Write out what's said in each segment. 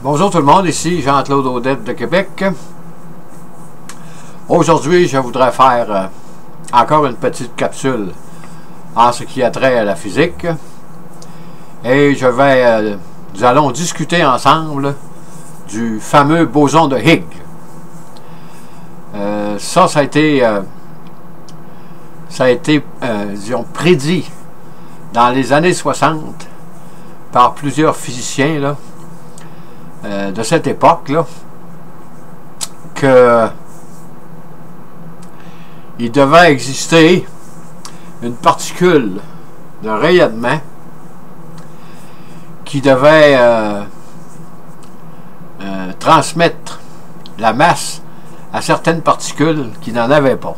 Bonjour tout le monde, ici Jean-Claude Audette de Québec. Aujourd'hui, je voudrais faire encore une petite capsule en ce qui a trait à la physique. Et nous allons discuter ensemble du fameux boson de Higgs. Ça a été disons, prédit dans les années 60 par plusieurs physiciens là, de cette époque-là, qu'il devait exister une particule de rayonnement qui devait transmettre la masse à certaines particules qui n'en avaient pas.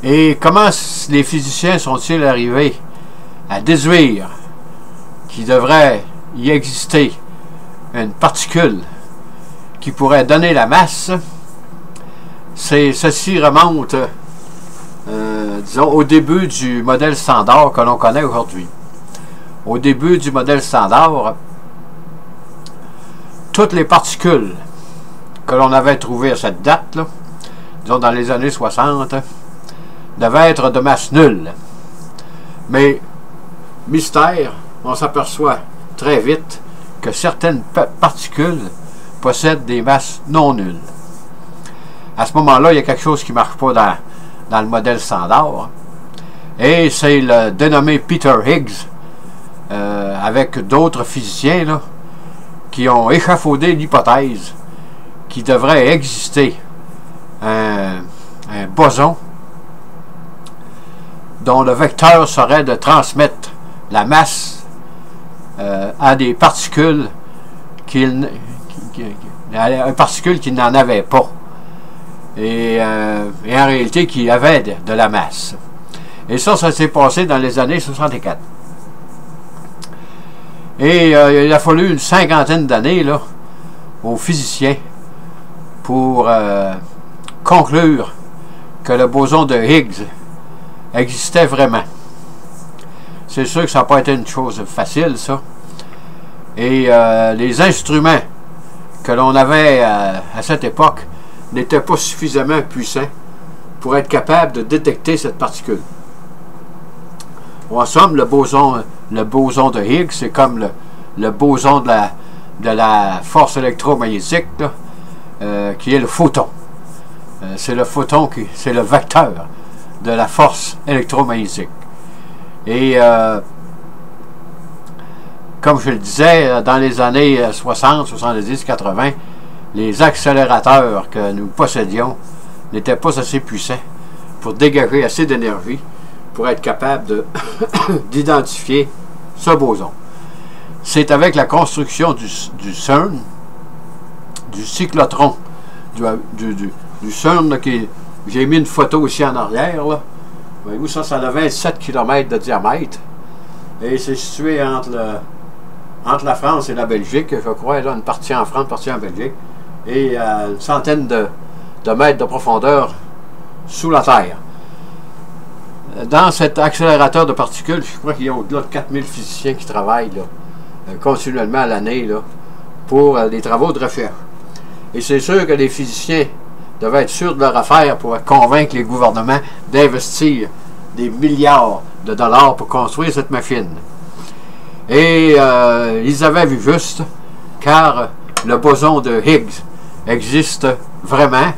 Et comment les physiciens sont-ils arrivés à déduire qu'il devrait y exister une particule qui pourrait donner la masse? Ceci remonte, disons, au début du modèle standard que l'on connaît aujourd'hui. Au début du modèle standard, toutes les particules que l'on avait trouvées à cette date-là, disons dans les années 60, devaient être de masse nulle. Mais, mystère, on s'aperçoit très vite que certaines particules possèdent des masses non nulles. À ce moment-là, il y a quelque chose qui ne marche pas dans le modèle standard. Et c'est le dénommé Peter Higgs, avec d'autres physiciens, là, qui ont échafaudé l'hypothèse qu'il devrait exister un boson dont le vecteur serait de transmettre la masse à des particules qui n'en avaient pas. Et en réalité qui avaient de la masse. Et ça s'est passé dans les années 64. Et il a fallu une cinquantaine d'années là aux physiciens pour conclure que le boson de Higgs existait vraiment. C'est sûr que ça n'a pas été une chose facile, ça. Et les instruments que l'on avait à cette époque n'étaient pas suffisamment puissants pour être capable de détecter cette particule. En somme, le boson de Higgs, c'est comme le boson de la force électromagnétique, là, qui est le photon. C'est le photon c'est le vecteur de la force électromagnétique. Et comme je le disais, dans les années 60, 70, 80, les accélérateurs que nous possédions n'étaient pas assez puissants pour dégager assez d'énergie pour être capable d'identifier ce boson. C'est avec la construction du CERN, du cyclotron, du CERN, là, j'ai mis une photo ici en arrière, là. Voyez-vous, ça a 27 km de diamètre. Et c'est situé entre la France et la Belgique, je crois, là, une partie en France, une partie en Belgique. Et une centaine de mètres de profondeur sous la Terre. Dans cet accélérateur de particules, je crois qu'il y a au-delà de 4000 physiciens qui travaillent là, continuellement à l'année là, pour des travaux de recherche. Et c'est sûr que les physiciens devaient être sûrs de leur affaire pour convaincre les gouvernements d'investir des milliards de dollars pour construire cette machine. Et ils avaient vu juste, car le boson de Higgs existe vraiment,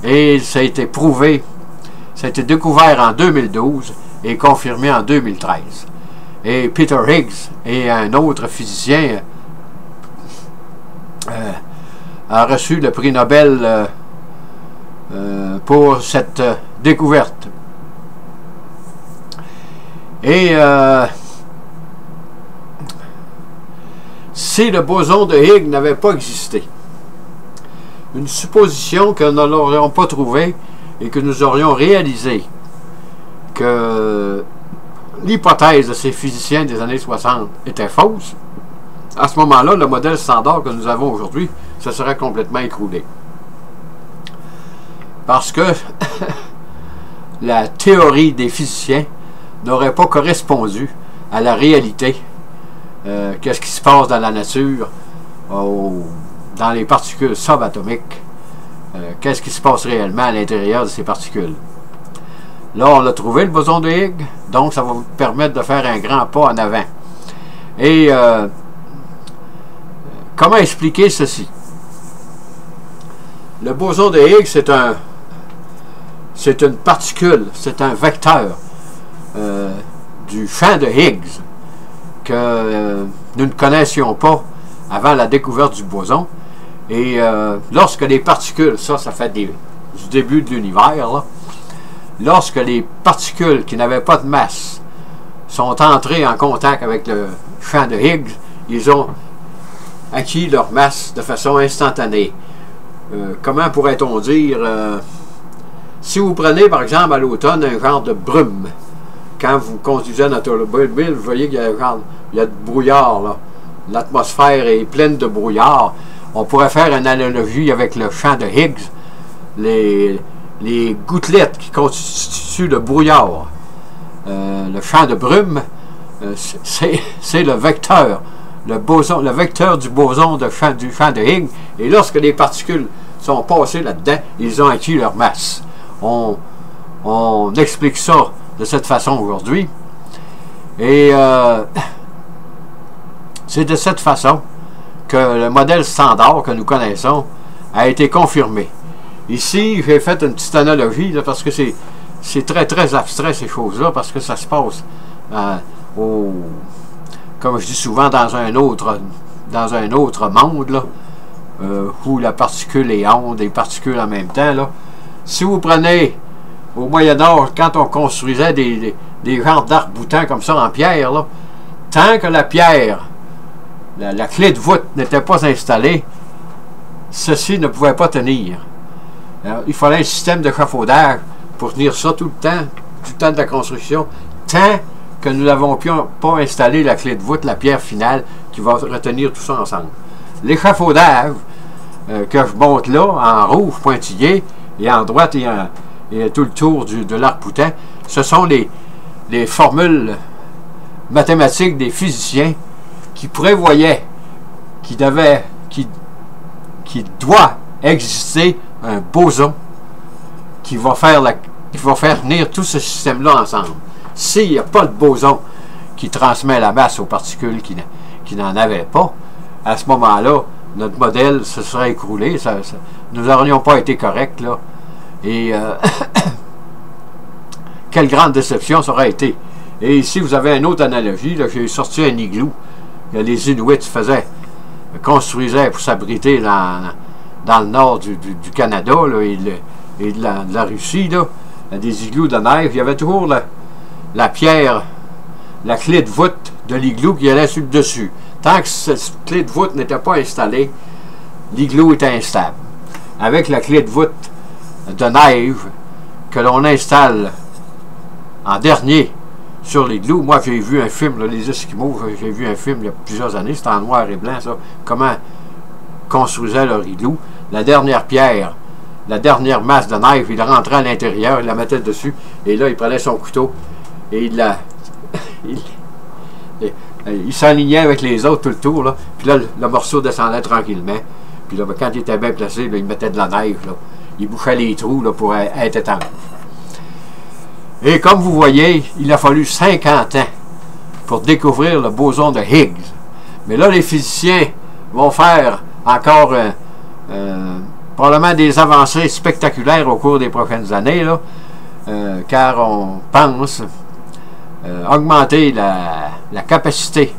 et ça a été prouvé, ça a été découvert en 2012 et confirmé en 2013. Et Peter Higgs et un autre physicien a reçu le prix Nobel pour cette découverte. Et si le boson de Higgs n'avait pas existé, une supposition que nous n'aurions pas trouvée et que nous aurions réalisé que l'hypothèse de ces physiciens des années 60 était fausse, à ce moment-là, le modèle standard que nous avons aujourd'hui se serait complètement écroulé. Parce que la théorie des physiciens n'aurait pas correspondu à la réalité qu'est-ce qui se passe dans la nature, dans les particules subatomiques, qu'est-ce qui se passe réellement à l'intérieur de ces particules. Là, on a trouvé le boson de Higgs, donc ça va vous permettre de faire un grand pas en avant. Et comment expliquer ceci? Le boson de Higgs, c'est une particule, c'est un vecteur du champ de Higgs que nous ne connaissions pas avant la découverte du boson. Et lorsque les particules, ça fait du début de l'univers, là, lorsque les particules qui n'avaient pas de masse sont entrées en contact avec le champ de Higgs, ils ont acquis leur masse de façon instantanée. Comment pourrait-on dire, si vous prenez par exemple à l'automne un genre de brume, quand vous conduisez notre automobile, vous voyez qu'il y a de brouillard, là. L'atmosphère est pleine de brouillard. On pourrait faire une analogie avec le champ de Higgs, les gouttelettes qui constituent le brouillard. Le champ de brume, c'est le vecteur, le vecteur du boson du champ de Higgs. Et lorsque les particules sont passées là-dedans, ils ont acquis leur masse. On explique ça de cette façon aujourd'hui. Et c'est de cette façon que le modèle standard que nous connaissons a été confirmé. Ici, j'ai fait une petite analogie, là, parce que c'est très, très abstrait, ces choses-là, parce que ça se passe, comme je dis souvent, dans un autre monde, là, où la particule est onde et particule en même temps. Là. Si vous prenez, au Moyen-Âge, quand on construisait des genres d'arcs-boutants comme ça en pierre, là, tant que la pierre, la clé de voûte n'était pas installée, ceci ne pouvait pas tenir. Alors, il fallait un système d'échafaudage pour tenir ça tout le temps de la construction, tant que nous n'avons pas installé la clé de voûte, la pierre finale, qui va retenir tout ça ensemble. L'échafaudage que je montre là, en rouge pointillé, et en droite et tout le tour de l'arc-boutant, ce sont les formules mathématiques des physiciens qui prévoyaient qu'il doit exister un boson qui va faire venir tout ce système-là ensemble. S'il n'y a pas de boson qui transmet la masse aux particules qui n'en avaient pas, à ce moment-là, notre modèle se serait écroulé. Nous n'aurions pas été corrects, là. Et quelle grande déception ça aurait été. Et ici, vous avez une autre analogie. J'ai sorti un igloo que les Inuits construisaient pour s'abriter dans le nord du Canada là, et de la Russie, là, des igloos de neige. Il y avait toujours la pierre, la clé de voûte de l'igloo qui allait sur le dessus. Tant que cette clé de voûte n'était pas installée, l'igloo était instable. Avec la clé de voûte de neige que l'on installe en dernier sur l'igloo, moi j'ai vu un film, là, les Esquimaux, j'ai vu un film il y a plusieurs années, c'était en noir et blanc, ça, comment construisaient leur igloo. La dernière pierre, la dernière masse de neige, il rentrait à l'intérieur, il la mettait dessus, et là il prenait son couteau et il s'alignait avec les autres tout le tour, là. Puis là, le morceau descendait tranquillement. Puis là, quand il était bien placé, là, il mettait de la neige, là. Il bouchait les trous là, pour être étanche. Et comme vous voyez, il a fallu 50 ans pour découvrir le boson de Higgs. Mais là, les physiciens vont faire encore probablement des avancées spectaculaires au cours des prochaines années, là, car on pense augmenter la capacité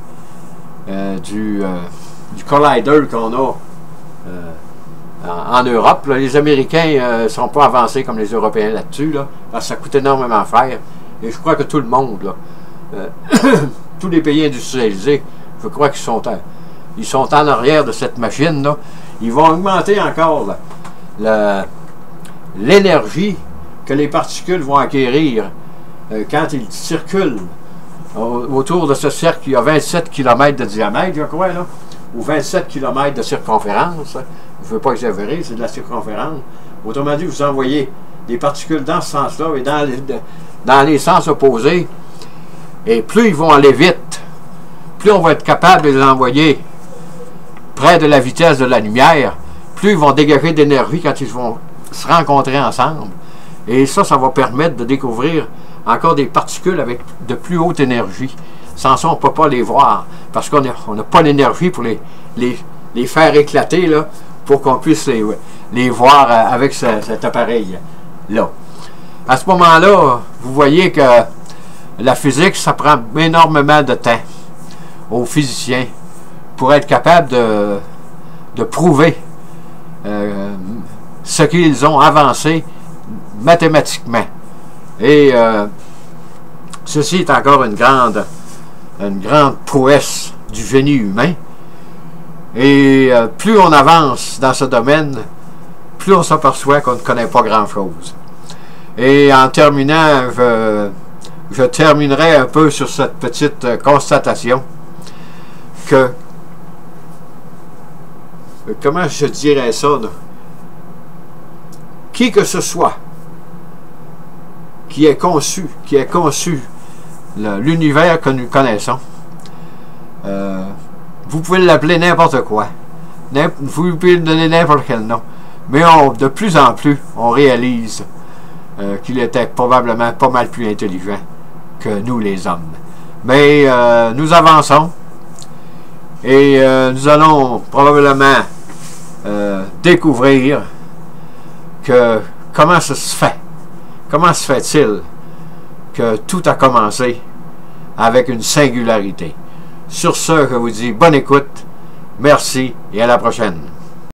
du collider qu'on a en Europe. Là. Les Américains ne sont pas avancés comme les Européens là-dessus, là, parce que ça coûte énormément à faire. Et je crois que tout le monde, là, tous les pays industrialisés, je crois qu'ils sont en arrière de cette machine-là. Ils vont augmenter encore l'énergie que les particules vont acquérir quand ils circulent autour de ce cercle. Il y a 27 km de diamètre, je crois, là, ou 27 km de circonférence. Je ne veux pas exagérer, c'est de la circonférence. Autrement dit, vous envoyez des particules dans ce sens-là et dans les sens opposés. Et plus ils vont aller vite, plus on va être capable de les envoyer près de la vitesse de la lumière, plus ils vont dégager d'énergie quand ils vont se rencontrer ensemble. Et ça va permettre de découvrir encore des particules avec de plus haute énergie. Sans ça, on ne peut pas les voir, parce qu'on n'a pas l'énergie pour les faire éclater, là, pour qu'on puisse les voir avec cet appareil-là. À ce moment-là, vous voyez que la physique, ça prend énormément de temps aux physiciens pour être capable de prouver ce qu'ils ont avancé mathématiquement. Et ceci est encore une grande prouesse du génie humain. Et plus on avance dans ce domaine, plus on s'aperçoit qu'on ne connaît pas grand-chose. Et en terminant, je terminerai un peu sur cette petite constatation que, comment je dirais ça, là? Qui que ce soit qui ait conçu l'univers que nous connaissons, vous pouvez l'appeler n'importe quoi. Vous pouvez lui donner n'importe quel nom. Mais de plus en plus, on réalise qu'il était probablement pas mal plus intelligent que nous les hommes. Mais nous avançons et nous allons probablement découvrir que comment ça se fait. Comment se fait-il que tout a commencé avec une singularité? Sur ce, je vous dis bonne écoute, merci et à la prochaine.